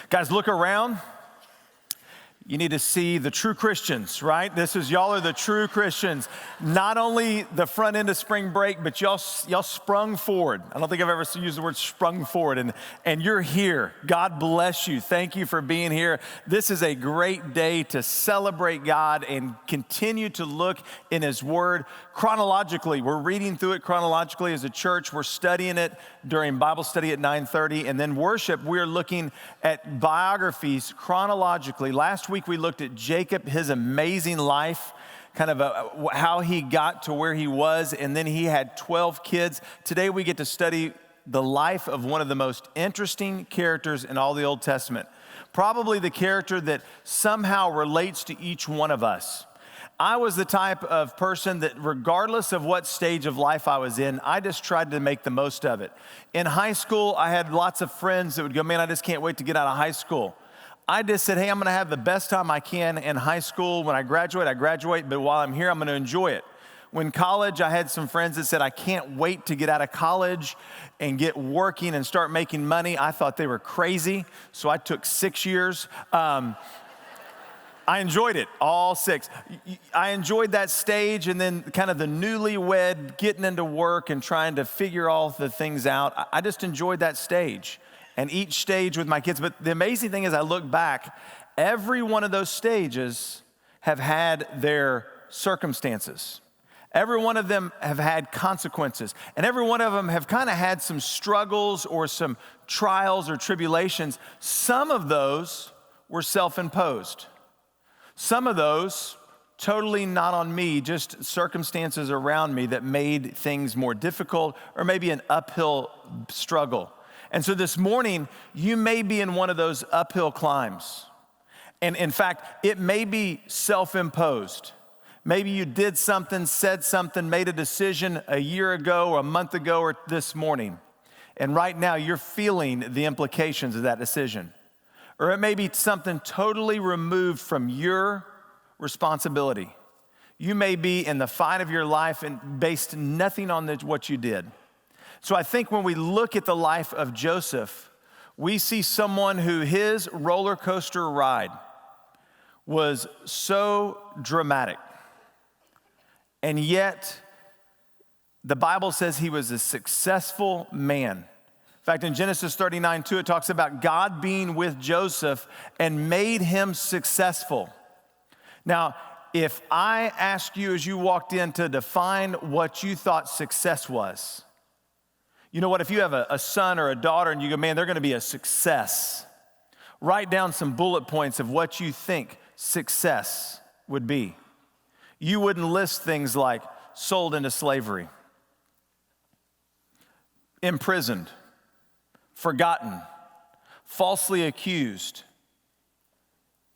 Guys, look around. You need to see the true Christians, right? Y'all are the true Christians. Not only the front end of spring break, but y'all sprung forward. I don't think I've ever used the word sprung forward, and you're here. God bless you. Thank you for being here. This is a great day to celebrate God and continue to look in His Word chronologically. We're reading through it chronologically as a church. We're studying it during Bible study at 9:30, and then worship, we're looking at biographies chronologically. Last week we looked at Jacob, his amazing life, kind of how he got to where he was, and then he had 12 kids. Today we get to study the life of one of the most interesting characters in all the Old Testament. Probably the character that somehow relates to each one of us. I was the type of person that regardless of what stage of life I was in, I just tried to make the most of it. In high school, I had lots of friends that would go, man, I just can't wait to get out of high school. I just said, hey, I'm gonna have the best time I can in high school. When I graduate, but while I'm here, I'm gonna enjoy it. When college, I had some friends that said, I can't wait to get out of college and get working and start making money. I thought they were crazy, so I took 6 years. I enjoyed it, all 6. I enjoyed that stage, and then kind of the newlywed getting into work and trying to figure all the things out. I just enjoyed that stage and each stage with my kids. But the amazing thing is I look back, every one of those stages have had their circumstances. Every one of them have had consequences, and every one of them have kind of had some struggles or some trials or tribulations. Some of those were self-imposed. Some of those, totally not on me, just circumstances around me that made things more difficult or maybe an uphill struggle. And so this morning, you may be in one of those uphill climbs. And in fact, it may be self-imposed. Maybe you did something, said something, made a decision a year ago or a month ago or this morning. And right now, you're feeling the implications of that decision. Or it may be something totally removed from your responsibility. You may be in the fight of your life and based nothing on what you did. So I think when we look at the life of Joseph, we see someone who his roller coaster ride was so dramatic. And yet, the Bible says he was a successful man. In fact, in Genesis 39:2, it talks about God being with Joseph and made him successful. Now, if I asked you as you walked in to define what you thought success was, you know what, if you have a son or a daughter and you go, man, they're gonna be a success, write down some bullet points of what you think success would be. You wouldn't list things like sold into slavery, imprisoned, forgotten, falsely accused.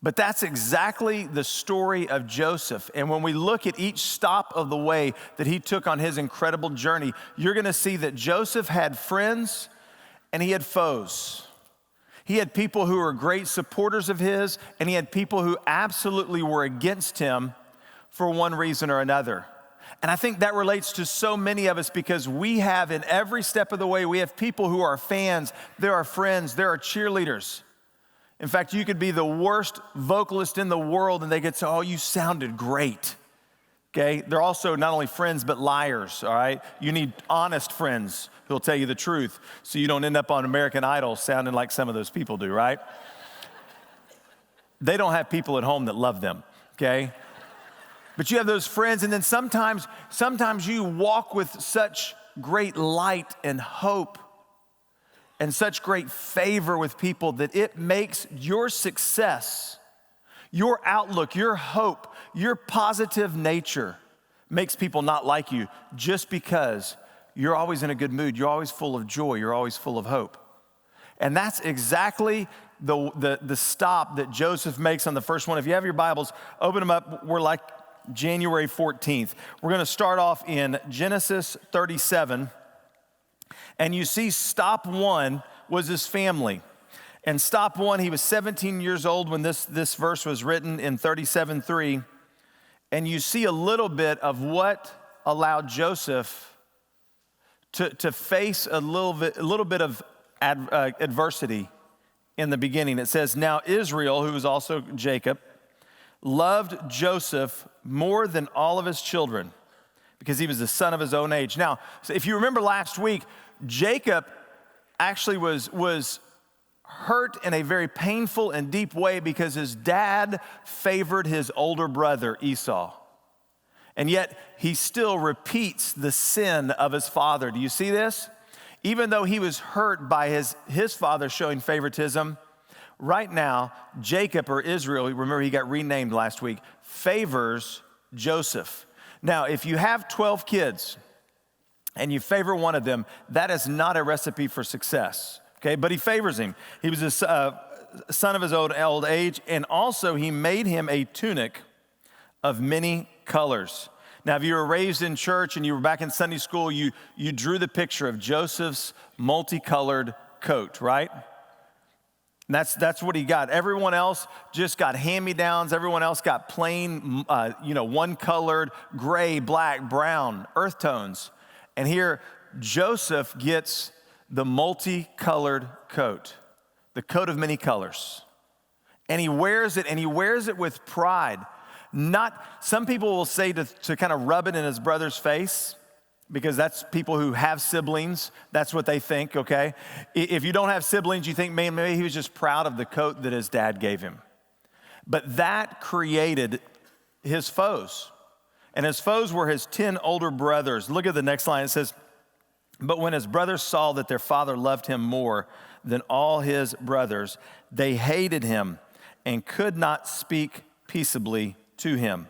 But that's exactly the story of Joseph. And when we look at each stop of the way that he took on his incredible journey, you're gonna see that Joseph had friends and he had foes. He had people who were great supporters of his, and he had people who absolutely were against him for one reason or another. And I think that relates to so many of us because we have, in every step of the way, we have people who are fans, there are friends, there are cheerleaders. In fact, you could be the worst vocalist in the world and they could say, oh, you sounded great, okay? They're also not only friends, but liars, all right? You need honest friends who'll tell you the truth so you don't end up on American Idol sounding like some of those people do, right? They don't have people at home that love them, okay? But you have those friends, and then sometimes you walk with such great light and hope and such great favor with people that it makes your success, your outlook, your hope, your positive nature makes people not like you just because you're always in a good mood, you're always full of joy, you're always full of hope. And that's exactly the stop that Joseph makes on the first one. If you have your Bibles, open them up. We're like January 14th. We're gonna start off in Genesis 37. And you see stop 1 was his family. And stop 1, he was 17 years old when this verse was written in 37:3. And you see a little bit of what allowed Joseph to face a little bit of adversity in the beginning. It says, now Israel, who was also Jacob, loved Joseph more than all of his children because he was the son of his own age. Now, so if you remember last week, Jacob actually was hurt in a very painful and deep way because his dad favored his older brother Esau. And yet he still repeats the sin of his father. Do you see this? Even though he was hurt by his father showing favoritism, right now, Jacob, or Israel, remember he got renamed last week, favors Joseph. Now, if you have 12 kids and you favor one of them, that is not a recipe for success, okay? But he favors him. He was a son of his old age, and also he made him a tunic of many colors. Now, if you were raised in church and you were back in Sunday school, you drew the picture of Joseph's multicolored coat, right? And that's what he got. Everyone else just got hand-me-downs. Everyone else got plain, one-colored, gray, black, brown, earth tones. And here, Joseph gets the multicolored coat, the coat of many colors. And he wears it with pride. Some people will say to kind of rub it in his brother's face, because that's people who have siblings. That's what they think, okay? If you don't have siblings, you think, man, maybe he was just proud of the coat that his dad gave him. But that created his foes. And his foes were his 10 older brothers. Look at the next line. It says, but when his brothers saw that their father loved him more than all his brothers, they hated him and could not speak peaceably to him.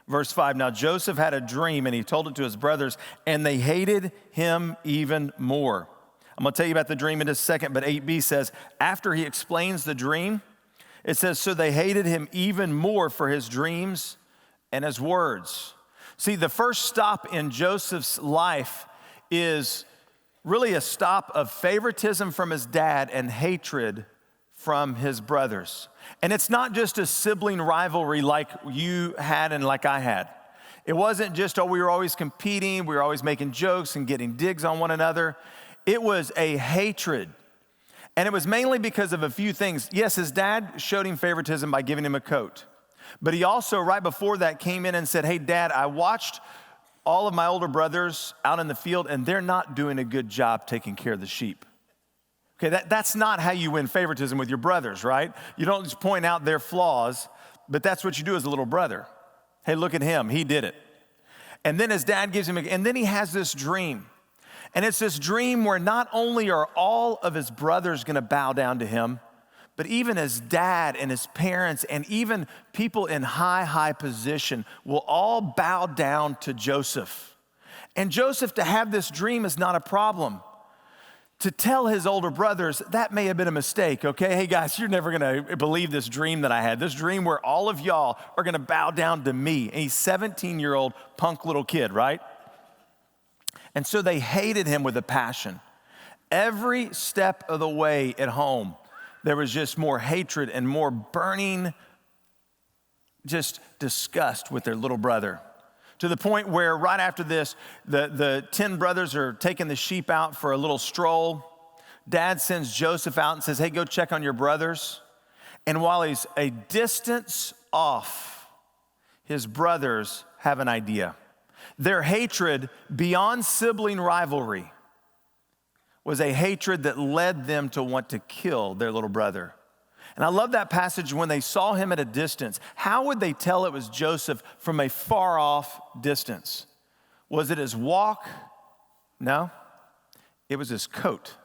Verse 5, now Joseph had a dream and he told it to his brothers, and they hated him even more. I'm going to tell you about the dream in a second, but 8b says, after he explains the dream, it says, so they hated him even more for his dreams and his words. See, the first stop in Joseph's life is really a stop of favoritism from his dad and hatred from his brothers. And it's not just a sibling rivalry like you had and like I had. It wasn't just, we were always competing, we were always making jokes and getting digs on one another. It was a hatred. And it was mainly because of a few things. Yes, his dad showed him favoritism by giving him a coat. But he also, right before that, came in and said, hey, Dad, I watched all of my older brothers out in the field, and they're not doing a good job taking care of the sheep. Okay, that's not how you win favoritism with your brothers, right? You don't just point out their flaws, but that's what you do as a little brother. Hey, look at him, he did it. And then his dad gives him, and then he has this dream. And it's this dream where not only are all of his brothers gonna bow down to him, but even his dad and his parents and even people in high position will all bow down to Joseph. And Joseph, to have this dream is not a problem. To tell his older brothers, that may have been a mistake, okay? Hey guys, you're never gonna believe this dream that I had. This dream where all of y'all are gonna bow down to me. And he's 17-year-old punk little kid, right? And so they hated him with a passion. Every step of the way at home, there was just more hatred and more burning, just disgust with their little brother. To the point where right after this, the 10 brothers are taking the sheep out for a little stroll. Dad sends Joseph out and says, hey, go check on your brothers. And while he's a distance off, his brothers have an idea. Their hatred beyond sibling rivalry was a hatred that led them to want to kill their little brother. And I love that passage when they saw him at a distance. How would they tell it was Joseph from a far off distance? Was it his walk? No, it was his coat.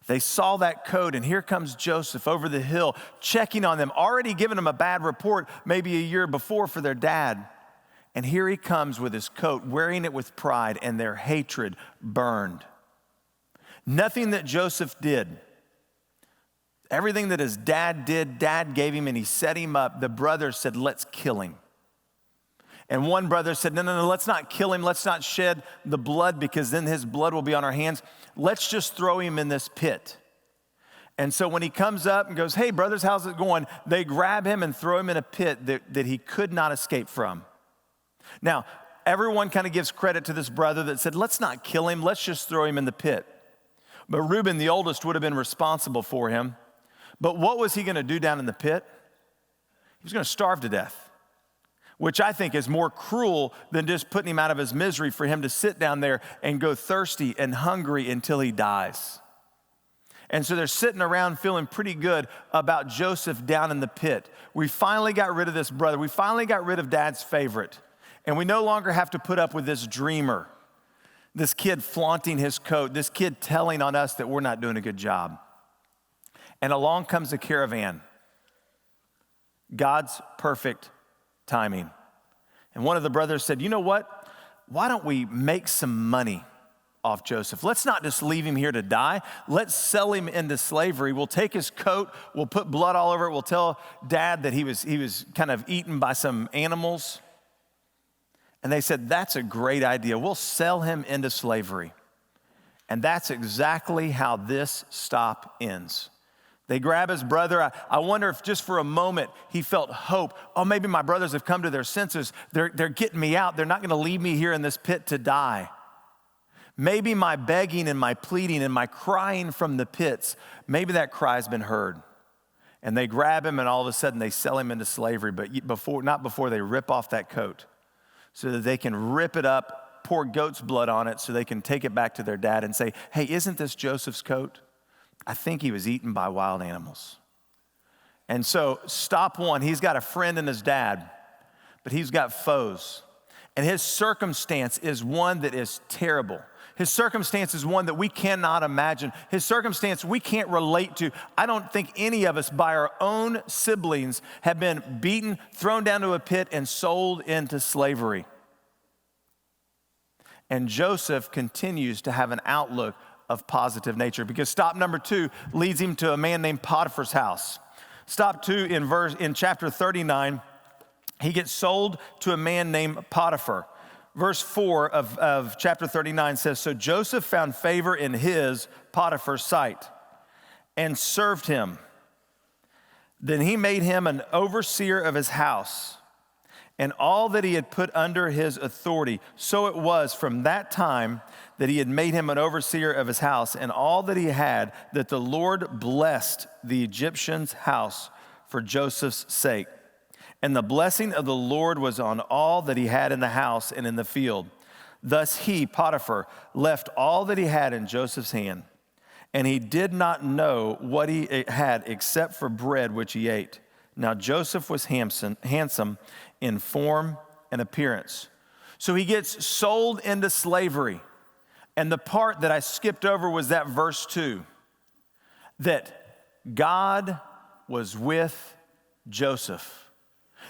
They saw that coat, and here comes Joseph over the hill, checking on them, already giving them a bad report maybe a year before for their dad. And here he comes with his coat, wearing it with pride, and their hatred burned. Nothing that Joseph did, everything that his dad did, dad gave him, and he set him up. The brothers said, let's kill him. And one brother said, no, let's not kill him. Let's not shed the blood, because then his blood will be on our hands. Let's just throw him in this pit. And so when he comes up and goes, hey, brothers, how's it going? They grab him and throw him in a pit that he could not escape from. Now, everyone kind of gives credit to this brother that said, let's not kill him. Let's just throw him in the pit. But Reuben, the oldest, would have been responsible for him. But what was he going to do down in the pit? He was going to starve to death, which I think is more cruel than just putting him out of his misery for him to sit down there and go thirsty and hungry until he dies. And so they're sitting around feeling pretty good about Joseph down in the pit. We finally got rid of this brother. We finally got rid of dad's favorite. And we no longer have to put up with this dreamer, this kid flaunting his coat, this kid telling on us that we're not doing a good job. And along comes a caravan. God's perfect timing. And one of the brothers said, you know what? Why don't we make some money off Joseph? Let's not just leave him here to die. Let's sell him into slavery. We'll take his coat. We'll put blood all over it. We'll tell dad that he was kind of eaten by some animals. And they said, that's a great idea. We'll sell him into slavery. And that's exactly how this stop ends. They grab his brother. I wonder if just for a moment he felt hope. Oh, maybe my brothers have come to their senses. They're getting me out. They're not going to leave me here in this pit to die. Maybe my begging and my pleading and my crying from the pits, maybe that cry has been heard. And they grab him and all of a sudden they sell him into slavery, but not before they rip off that coat so that they can rip it up, pour goat's blood on it so they can take it back to their dad and say, hey, isn't this Joseph's coat? I think he was eaten by wild animals. And so stop one, he's got a friend in his dad, but he's got foes. And his circumstance is one that is terrible. His circumstance is one that we cannot imagine. His circumstance we can't relate to. I don't think any of us by our own siblings have been beaten, thrown down to a pit, and sold into slavery. And Joseph continues to have an outlook of positive nature because stop number 2 leads him to a man named Potiphar's house. Stop 2 in chapter 39, he gets sold to a man named Potiphar. Verse 4 of chapter 39 says, so Joseph found favor in his, Potiphar's sight, and served him. Then he made him an overseer of his house and all that he had put under his authority. So it was from that time that he had made him an overseer of his house and all that he had, that the Lord blessed the Egyptian's house for Joseph's sake. And the blessing of the Lord was on all that he had in the house and in the field. Thus he, Potiphar, left all that he had in Joseph's hand. And he did not know what he had except for bread which he ate. Now Joseph was handsome in form and appearance. So he gets sold into slavery. And the part that I skipped over was that verse 2, that God was with Joseph.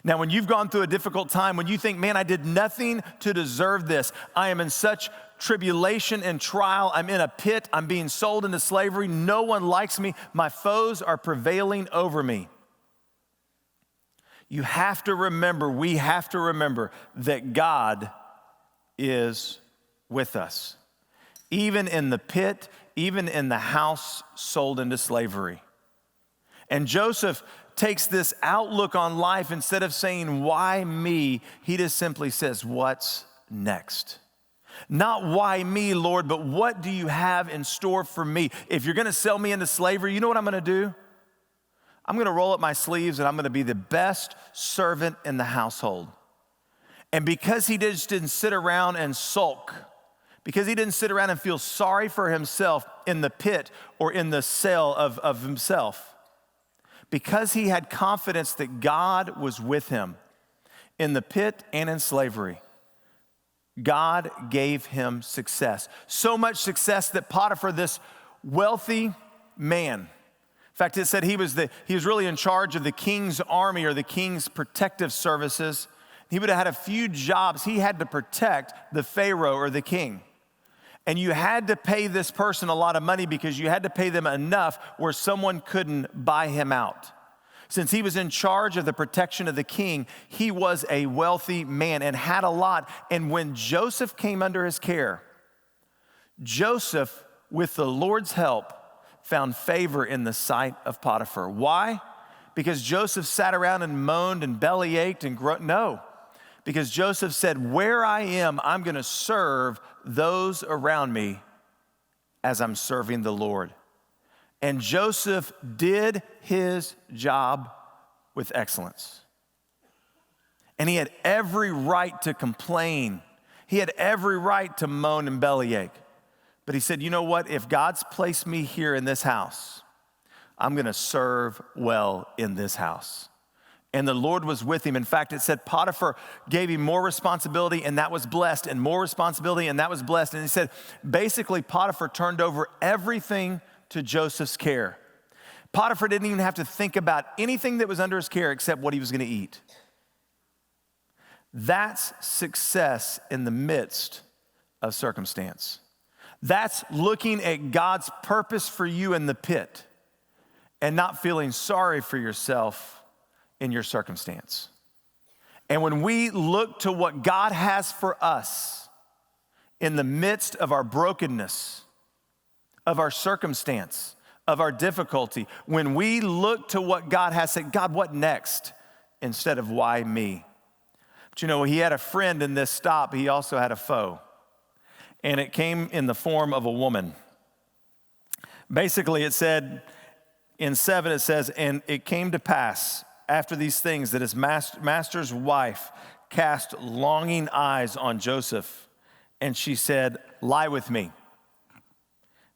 Now, when you've gone through a difficult time, when you think, man, I did nothing to deserve this. I am in such tribulation and trial. I'm in a pit. I'm being sold into slavery. No one likes me. My foes are prevailing over me. You have to remember, we have to remember that God is with us. Even in the pit, even in the house sold into slavery. And Joseph takes this outlook on life. Instead of saying, why me? He just simply says, what's next? Not why me, Lord, but what do you have in store for me? If you're going to sell me into slavery, you know what I'm going to do? I'm going to roll up my sleeves and I'm going to be the best servant in the household. And because he just didn't sit around and sulk, because he didn't sit around and feel sorry for himself in the pit or in the cell of himself, because he had confidence that God was with him in the pit and in slavery, God gave him success. So much success that Potiphar, this wealthy man, in fact, it said he was really in charge of the king's army or the king's protective services. He would have had a few jobs. He had to protect the Pharaoh or the king. And you had to pay this person a lot of money because you had to pay them enough where someone couldn't buy him out. Since he was in charge of the protection of the king, he was a wealthy man and had a lot. And when Joseph came under his care, Joseph, with the Lord's help, found favor in the sight of Potiphar. Why? Because Joseph sat around and moaned and belly ached and no. Because Joseph said, where I am, I'm going to serve those around me as I'm serving the Lord. And Joseph did his job with excellence. And he had every right to complain. He had every right to moan and bellyache. But he said, you know what? If God's placed me here in this house, I'm going to serve well in this house. And the Lord was with him. In fact, it said Potiphar gave him more responsibility, and that was blessed, and more responsibility, and that was blessed. And he said, basically, Potiphar turned over everything to Joseph's care. Potiphar didn't even have to think about anything that was under his care except what he was going to eat. That's success in the midst of circumstance. That's looking at God's purpose for you in the pit and not feeling sorry for yourself in your circumstance. And when we look to what God has for us in the midst of our brokenness, of our circumstance, of our difficulty, when we look to what God has said, God, what next? Instead of why me? But you know, he had a friend in this stop. He also had a foe. And it came in the form of a woman. Basically, it said, in 7, it says, and it came to pass after these things that his master's wife cast longing eyes on Joseph, and she said, lie with me.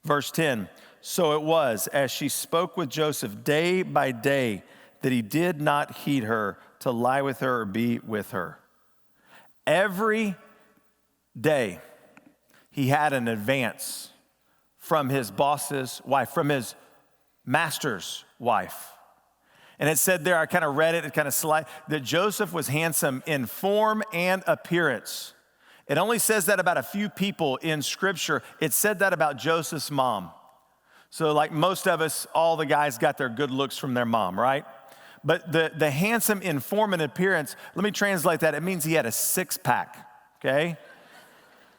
Verse 10, so it was as she spoke with Joseph day by day that he did not heed her to lie with her or be with her. Every day he had an advance from his boss's wife, from his master's wife. And it said there, I kind of read it kind of slide, that Joseph was handsome in form and appearance. It only says that about a few people in Scripture. It said that about Joseph's mom. So like most of us, all the guys got their good looks from their mom, right? But the handsome in form and appearance, let me translate that. It means he had a six-pack, okay?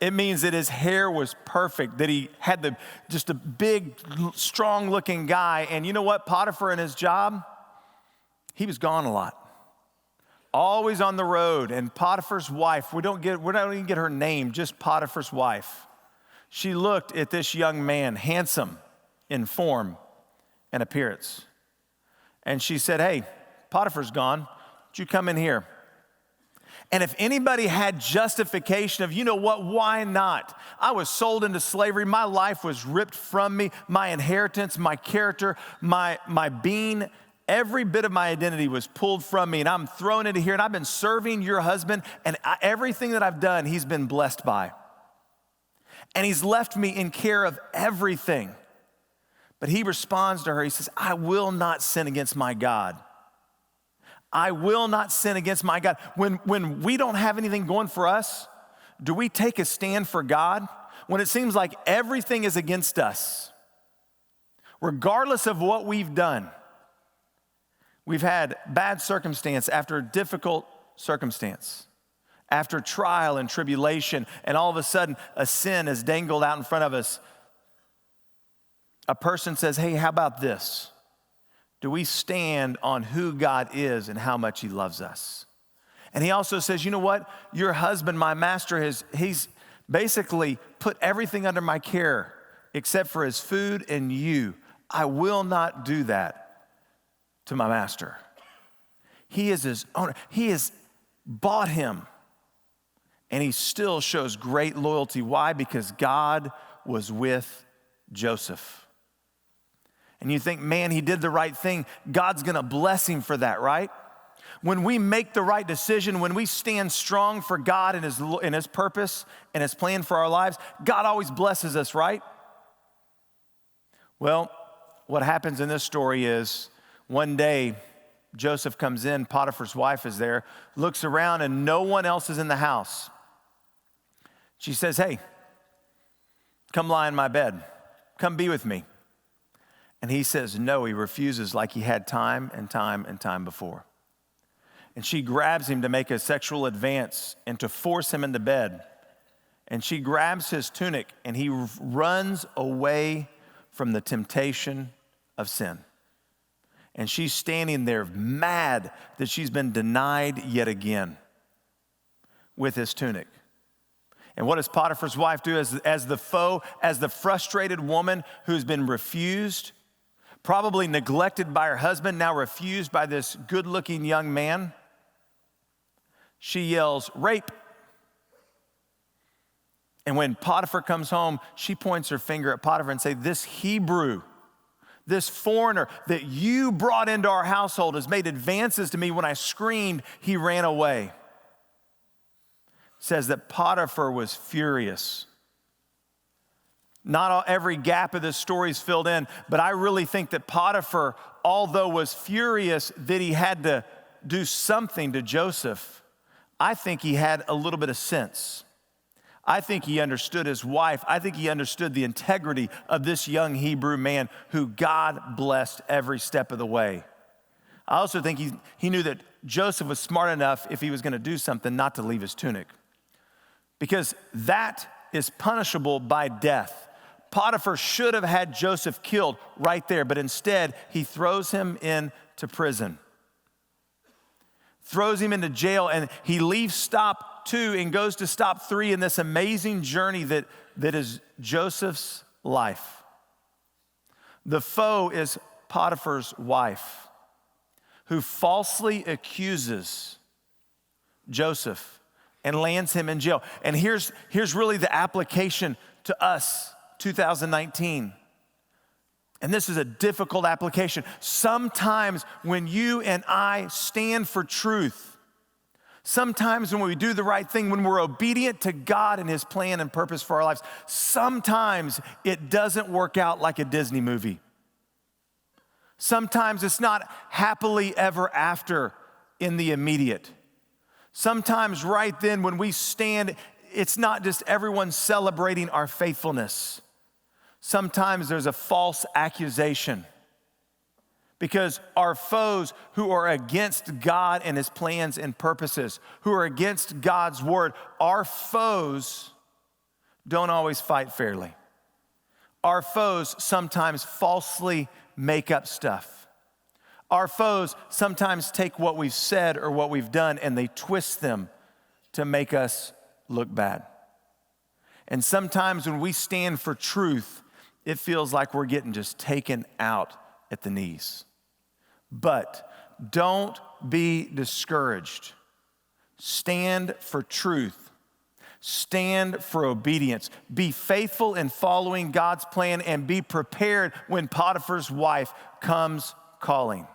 It means that his hair was perfect, that he had just a big, strong-looking guy. And you know what? Potiphar in his job, he was gone a lot. Always on the road. And Potiphar's wife, we don't even get her name, just Potiphar's wife. She looked at this young man, handsome in form and appearance. And she said, hey, Potiphar's gone. Would you come in here? And if anybody had justification of, you know what, why not? I was sold into slavery. My life was ripped from me. My inheritance, my character, my being, every bit of my identity was pulled from me. And I'm thrown into here. And I've been serving your husband. And everything that I've done, he's been blessed by. And he's left me in care of everything. But he responds to her. He says, I will not sin against my God. I will not sin against my God. When we don't have anything going for us, do we take a stand for God? When it seems like everything is against us, regardless of what we've done, we've had bad circumstance after difficult circumstance, after trial and tribulation, and all of a sudden a sin is dangled out in front of us. A person says, hey, how about this? Do we stand on who God is and how much he loves us? And he also says, you know what? Your husband, my master, he's basically put everything under my care except for his food and you. I will not do that to my master. He is his owner. He has bought him. And he still shows great loyalty. Why? Because God was with Joseph. And you think, man, he did the right thing. God's gonna bless him for that, right? When we make the right decision, when we stand strong for God and his purpose and his plan for our lives, God always blesses us, right? Well, what happens in this story is one day Joseph comes in, Potiphar's wife is there, looks around and no one else is in the house. She says, hey, come lie in my bed. Come be with me. And he says no, he refuses like he had time and time and time before. And she grabs him to make a sexual advance and to force him into bed. And she grabs his tunic and he runs away from the temptation of sin. And she's standing there mad that she's been denied yet again with his tunic. And what does Potiphar's wife do as the foe, as the frustrated woman who's been refused? probably neglected by her husband, now refused by this good-looking young man. She yells, "Rape." And when Potiphar comes home, she points her finger at Potiphar and says, "This Hebrew, this foreigner that you brought into our household has made advances to me. When I screamed, he ran away." Says that Potiphar was furious. Not every gap of this story is filled in, but I really think that Potiphar, although was furious that he had to do something to Joseph, I think he had a little bit of sense. I think he understood his wife. I think he understood the integrity of this young Hebrew man who God blessed every step of the way. I also think he knew that Joseph was smart enough, if he was going to do something, not to leave his tunic, because that is punishable by death. Potiphar should have had Joseph killed right there, but instead he throws him into prison, throws him into jail, and he leaves stop 2 and goes to stop 3 in this amazing journey that is Joseph's life. The foe is Potiphar's wife, who falsely accuses Joseph and lands him in jail. And here's really the application to us, 2019. And this is a difficult application. Sometimes when you and I stand for truth, sometimes when we do the right thing, when we're obedient to God and his plan and purpose for our lives, sometimes it doesn't work out like a Disney movie. Sometimes it's not happily ever after in the immediate. Sometimes right then when we stand, it's not just everyone celebrating our faithfulness. Sometimes there's a false accusation because our foes who are against God and his plans and purposes, who are against God's word, our foes don't always fight fairly. Our foes sometimes falsely make up stuff. Our foes sometimes take what we've said or what we've done and they twist them to make us look bad. And sometimes when we stand for truth, it feels like we're getting just taken out at the knees. But don't be discouraged. Stand for truth. Stand for obedience. Be faithful in following God's plan and be prepared when Potiphar's wife comes calling.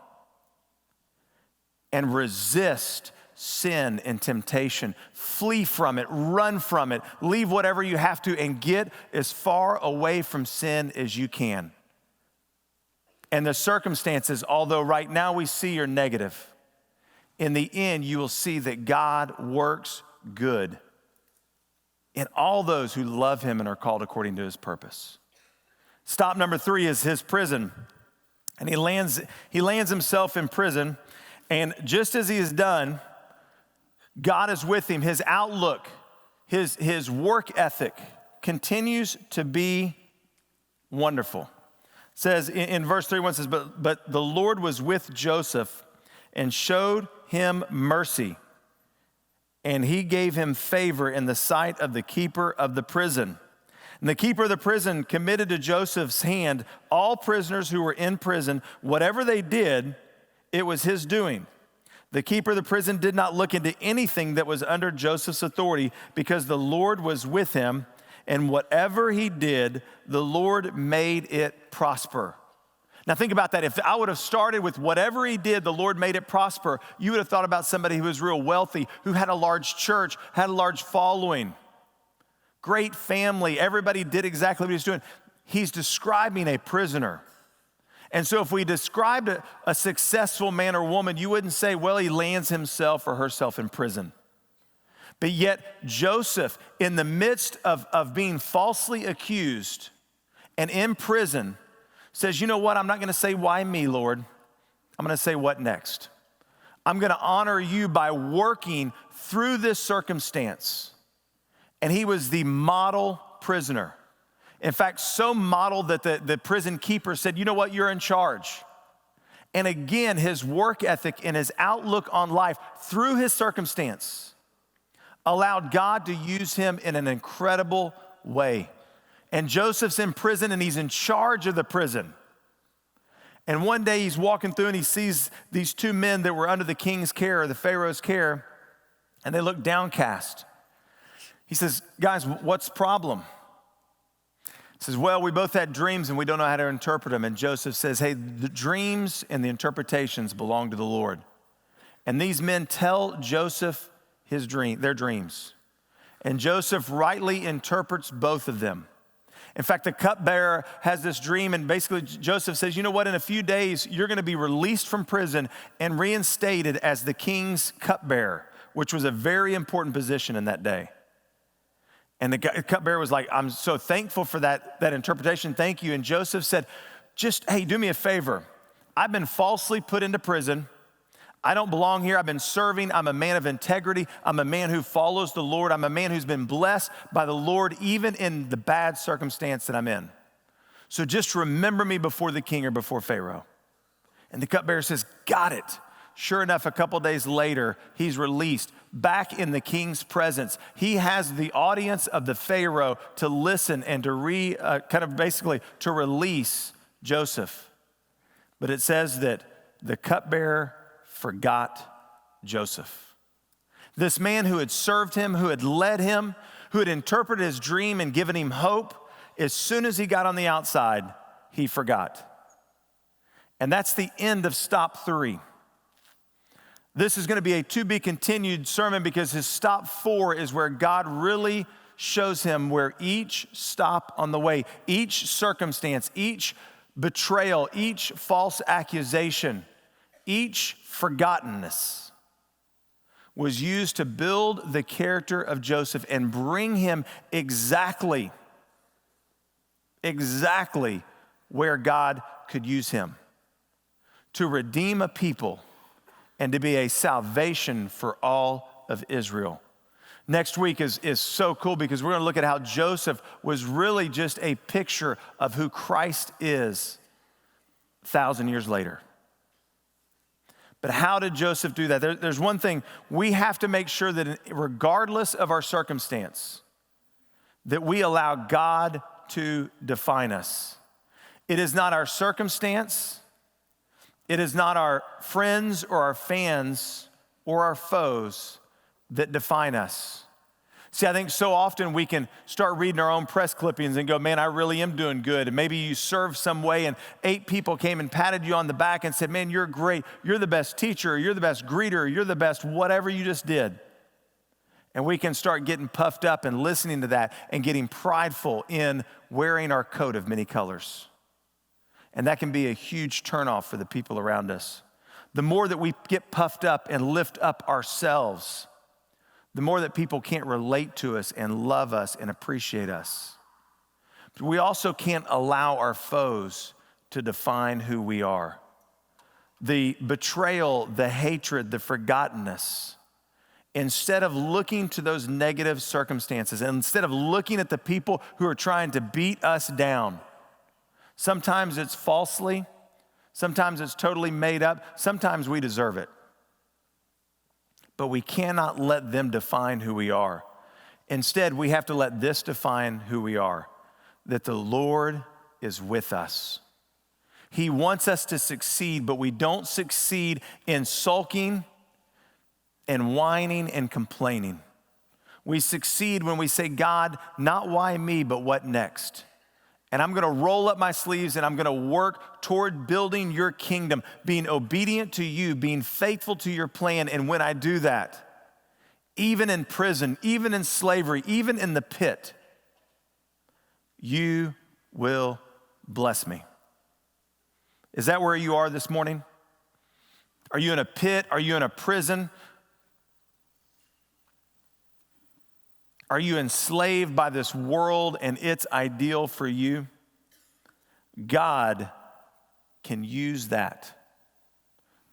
And resist sin and temptation. Flee from it, run from it, leave whatever you have to, and get as far away from sin as you can. And the circumstances, although right now we see are negative, in the end you will see that God works good in all those who love him and are called according to his purpose. Stop number 3 is his prison. And he lands himself in prison, and just as he is done, God is with him. His outlook, his work ethic continues to be wonderful. It says in verse 31, it says, but the Lord was with Joseph and showed him mercy, and he gave him favor in the sight of the keeper of the prison. And the keeper of the prison committed to Joseph's hand all prisoners who were in prison. Whatever they did, it was his doing. The keeper of the prison did not look into anything that was under Joseph's authority because the Lord was with him, and whatever he did, the Lord made it prosper. Now think about that. If I would have started with whatever he did, the Lord made it prosper, you would have thought about somebody who was real wealthy, who had a large church, had a large following, great family. Everybody did exactly what he was doing. He's describing a prisoner. And so if we described a successful man or woman, you wouldn't say, well, he lands himself or herself in prison. But yet Joseph, in the midst of being falsely accused and in prison, says, you know what? I'm not going to say, why me, Lord? I'm going to say, what next? I'm going to honor you by working through this circumstance. And he was the model prisoner. In fact, so model that the prison keeper said, you know what, you're in charge. And again, his work ethic and his outlook on life through his circumstance allowed God to use him in an incredible way. And Joseph's in prison and he's in charge of the prison. And one day he's walking through and he sees these two men that were under the king's care, or the Pharaoh's care, and they look downcast. He says, guys, what's the problem? He says, well, we both had dreams and we don't know how to interpret them. And Joseph says, hey, the dreams and the interpretations belong to the Lord. And these men tell Joseph their dreams. And Joseph rightly interprets both of them. In fact, the cupbearer has this dream, and basically Joseph says, you know what, in a few days, you're going to be released from prison and reinstated as the king's cupbearer, which was a very important position in that day. And the cupbearer was like, I'm so thankful for that interpretation, thank you. And Joseph said, hey, do me a favor. I've been falsely put into prison. I don't belong here. I've been serving. I'm a man of integrity. I'm a man who follows the Lord. I'm a man who's been blessed by the Lord, even in the bad circumstance that I'm in. So just remember me before the king or before Pharaoh. And the cupbearer says, got it. Sure enough, a couple days later, he's released back in the king's presence. He has the audience of the Pharaoh to listen and to to release Joseph. But it says that the cupbearer forgot Joseph. This man who had served him, who had led him, who had interpreted his dream and given him hope, as soon as he got on the outside, he forgot. And that's the end of stop 3. This is going to be a to-be-continued sermon because his stop 4 is where God really shows him where each stop on the way, each circumstance, each betrayal, each false accusation, each forgottenness was used to build the character of Joseph and bring him exactly where God could use him to redeem a people and to be a salvation for all of Israel. Next week is so cool because we're going to look at how Joseph was really just a picture of who Christ is 1,000 years later. But how did Joseph do that? There's one thing. We have to make sure that regardless of our circumstance, that we allow God to define us. It is not our circumstance. It is not our friends or our fans or our foes that define us. See, I think so often we can start reading our own press clippings and go, man, I really am doing good. And maybe you served some way and 8 people came and patted you on the back and said, man, you're great. You're the best teacher. You're the best greeter. You're the best whatever you just did. And we can start getting puffed up and listening to that and getting prideful in wearing our coat of many colors. And that can be a huge turnoff for the people around us. The more that we get puffed up and lift up ourselves, the more that people can't relate to us and love us and appreciate us. But we also can't allow our foes to define who we are. The betrayal, the hatred, the forgottenness, instead of looking to those negative circumstances, and instead of looking at the people who are trying to beat us down, sometimes it's falsely, sometimes it's totally made up, sometimes we deserve it. But we cannot let them define who we are. Instead, we have to let this define who we are, that the Lord is with us. He wants us to succeed, but we don't succeed in sulking and whining and complaining. We succeed when we say, God, not why me, but what next? And I'm gonna roll up my sleeves and I'm gonna work toward building your kingdom, being obedient to you, being faithful to your plan. And when I do that, even in prison, even in slavery, even in the pit, you will bless me. Is that where you are this morning? Are you in a pit? Are you in a prison? Are you enslaved by this world and its ideal for you? God can use that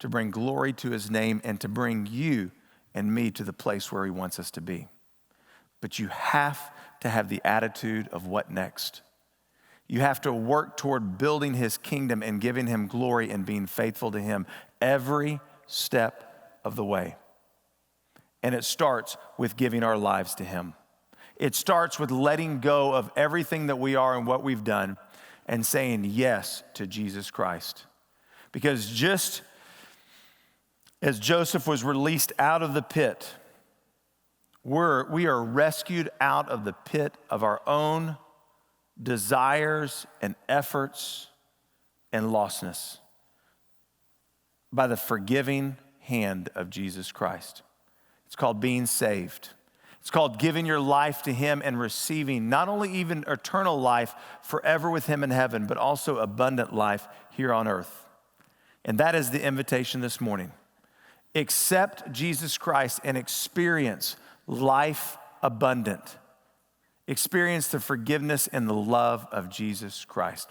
to bring glory to his name and to bring you and me to the place where he wants us to be. But you have to have the attitude of what next? You have to work toward building his kingdom and giving him glory and being faithful to him every step of the way. And it starts with giving our lives to him. It starts with letting go of everything that we are and what we've done and saying yes to Jesus Christ. Because just as Joseph was released out of the pit, we are rescued out of the pit of our own desires and efforts and lostness by the forgiving hand of Jesus Christ. It's called being saved. It's called giving your life to him and receiving not only even eternal life forever with him in heaven, but also abundant life here on earth. And that is the invitation this morning. Accept Jesus Christ and experience life abundant. Experience the forgiveness and the love of Jesus Christ.